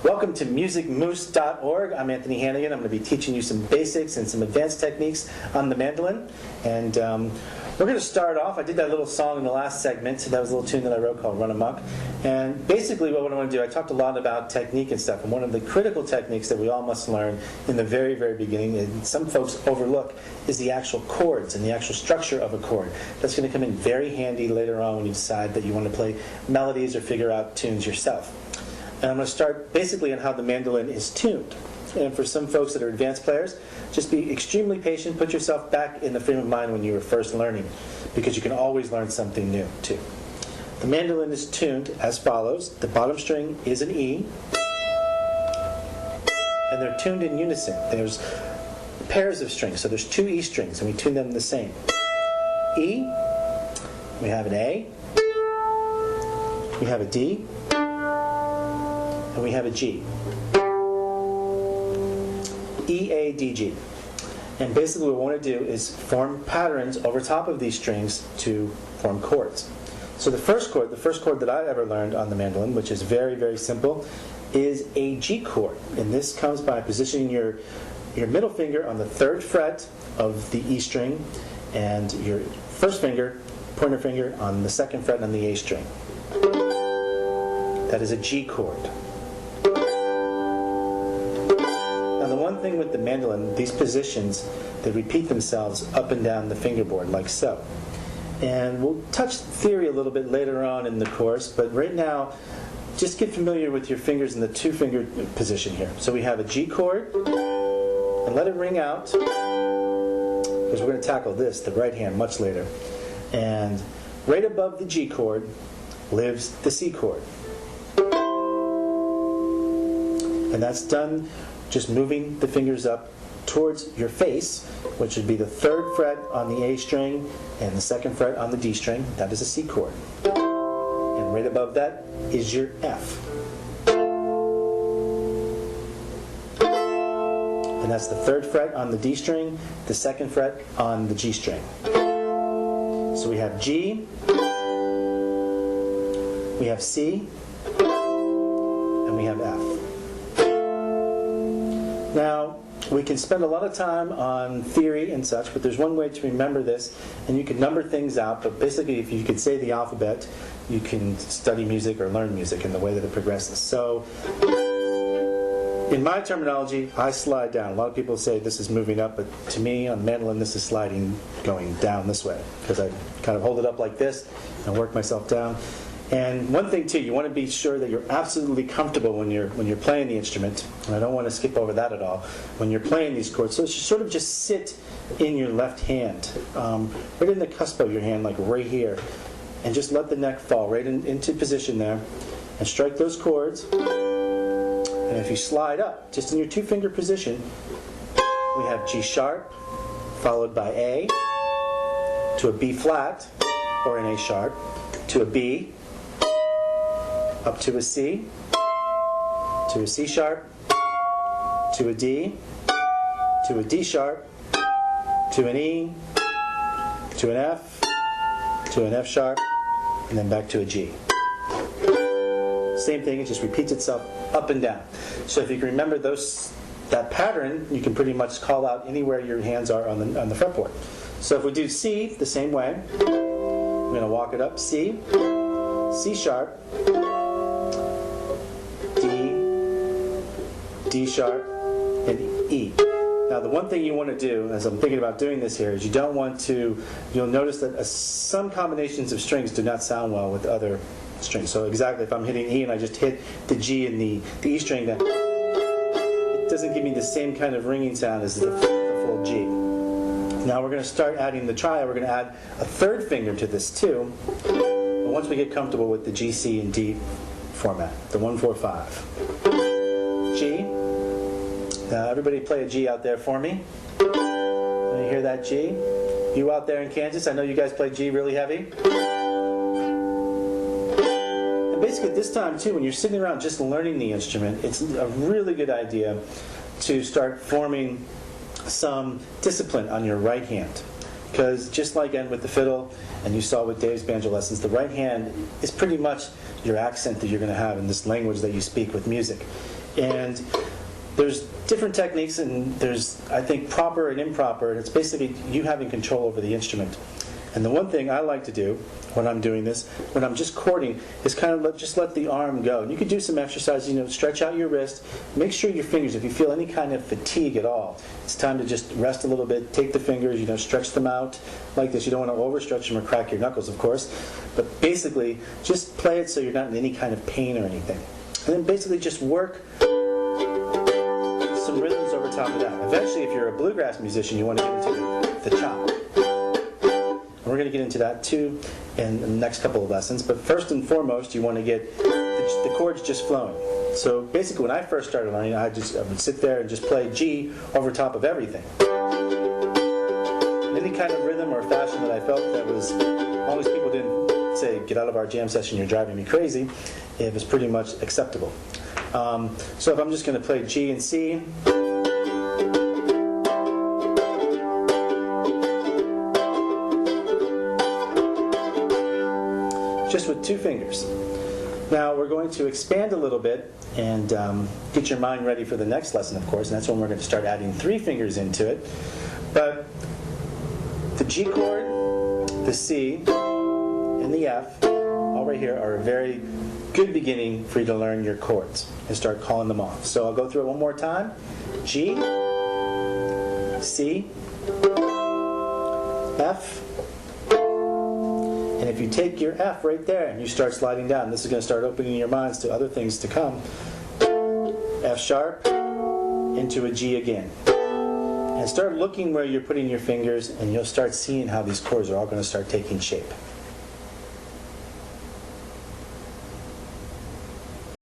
Welcome to musicmoose.org. I'm Anthony Hannigan. I'm going to be teaching you some basics and some advanced techniques on the mandolin. And we're going to start off. I did that little song in the last segment. That was a little tune that I wrote called Run Amok. And basically what I want to do, I talked a lot about technique and stuff. And one of the critical techniques that we all must learn in the very, very beginning, and some folks overlook, is the actual chords and the actual structure of a chord. That's going to come in very handy later on when you decide that you want to play melodies or figure out tunes yourself. And I'm going to start basically on how the mandolin is tuned. And for some folks that are advanced players, just be extremely patient. Put yourself back in the frame of mind when you were first learning, because you can always learn something new too. The mandolin is tuned as follows. The bottom string is an E, and they're tuned in unison. There's pairs of strings, so there's two E strings, and we tune them the same. E, we have an A, we have a D, and we have a G. E, A, D, G. And basically what we want to do is form patterns over top of these strings to form chords. So the first chord that I ever learned on the mandolin, which is very, very simple, is a G chord. And this comes by positioning your middle finger on the 3rd fret of the E string and your first finger, pointer finger, on the 2nd fret on the A string. That is a G chord. Now the one thing with the mandolin, these positions, they repeat themselves up and down the fingerboard like so. And we'll touch theory a little bit later on in the course, but right now, just get familiar with your fingers in the 2-finger position here. So we have a G chord, and let it ring out, because we're going to tackle this, the right hand, much later. And right above the G chord lives the C chord. And that's done just moving the fingers up towards your face, which would be the 3rd fret on the A string and the 2nd fret on the D string. That is a C chord. And right above that is your F. And that's the 3rd fret on the D string, the 2nd fret on the G string. So we have G, we have C, and we have F. Now, we can spend a lot of time on theory and such, but there's one way to remember this, and you can number things out, but basically if you could say the alphabet, you can study music or learn music in the way that it progresses. So, in my terminology, I slide down. A lot of people say this is moving up, but to me, on mandolin, this is sliding, going down this way, because I kind of hold it up like this and work myself down. And one thing too, you want to be sure that you're absolutely comfortable when you're playing the instrument. And I don't want to skip over that at all. When you're playing these chords, so it should sort of just sit in your left hand, right in the cusp of your hand, like right here, and just let the neck fall right into position there, and strike those chords. And if you slide up, just in your 2-finger position, we have G sharp, followed by A, to a B flat, or an A sharp, to a B, up to a C, to a C sharp, to a D, to a D sharp, to an E, to an F, to an F sharp, and then back to a G. Same thing, it just repeats itself up and down. So if you can remember that pattern, you can pretty much call out anywhere your hands are on the fretboard. So if we do C the same way, we're going to walk it up. C, C sharp, D sharp, and E. Now the one thing you want to do, as I'm thinking about doing this here, is you don't want to, you'll notice that some combinations of strings do not sound well with other strings. So exactly, if I'm hitting E and I just hit the G and the E string, then it doesn't give me the same kind of ringing sound as the full G. Now we're going to start adding the triad. We're going to add a 3rd finger to this too. But once we get comfortable with the G, C, and D format, the 1, 4, 5. G. Now everybody play a G out there for me. Let me hear that G. You out there in Kansas, I know you guys play G really heavy. And basically at this time too, when you're sitting around just learning the instrument, it's a really good idea to start forming some discipline on your right hand. Because just like with the fiddle, and you saw with Dave's banjo lessons, the right hand is pretty much your accent that you're going to have in this language that you speak with music. And there's different techniques, and there's, I think, proper and improper, and it's basically you having control over the instrument. And the one thing I like to do when I'm doing this, when I'm just chording, is kind of just let the arm go. And you could do some exercises, stretch out your wrist, make sure your fingers, if you feel any kind of fatigue at all, it's time to just rest a little bit, take the fingers, stretch them out like this. You don't want to overstretch them or crack your knuckles, of course, but basically just play it so you're not in any kind of pain or anything. And then basically just work some rhythms over top of that. Eventually, if you're a bluegrass musician, you want to get into the chop. And we're going to get into that too in the next couple of lessons. But first and foremost, you want to get the chords just flowing. So basically, when I first started learning, I would sit there and just play G over top of everything. Any kind of rhythm or fashion that I felt that was, as long as people didn't say, "Get out of our jam session, you're driving me crazy," it was pretty much acceptable. So if I'm just going to play G and C, just with two fingers. Now we're going to expand a little bit and get your mind ready for the next lesson, of course, and that's when we're going to start adding three fingers into it. But the G chord, the C, and the F, all right here, are a very good beginning for you to learn your chords and start calling them off. So I'll go through it one more time. G, C, F, and if you take your F right there and you start sliding down, this is going to start opening your minds to other things to come. F sharp into a G again. And start looking where you're putting your fingers, and you'll start seeing how these chords are all going to start taking shape.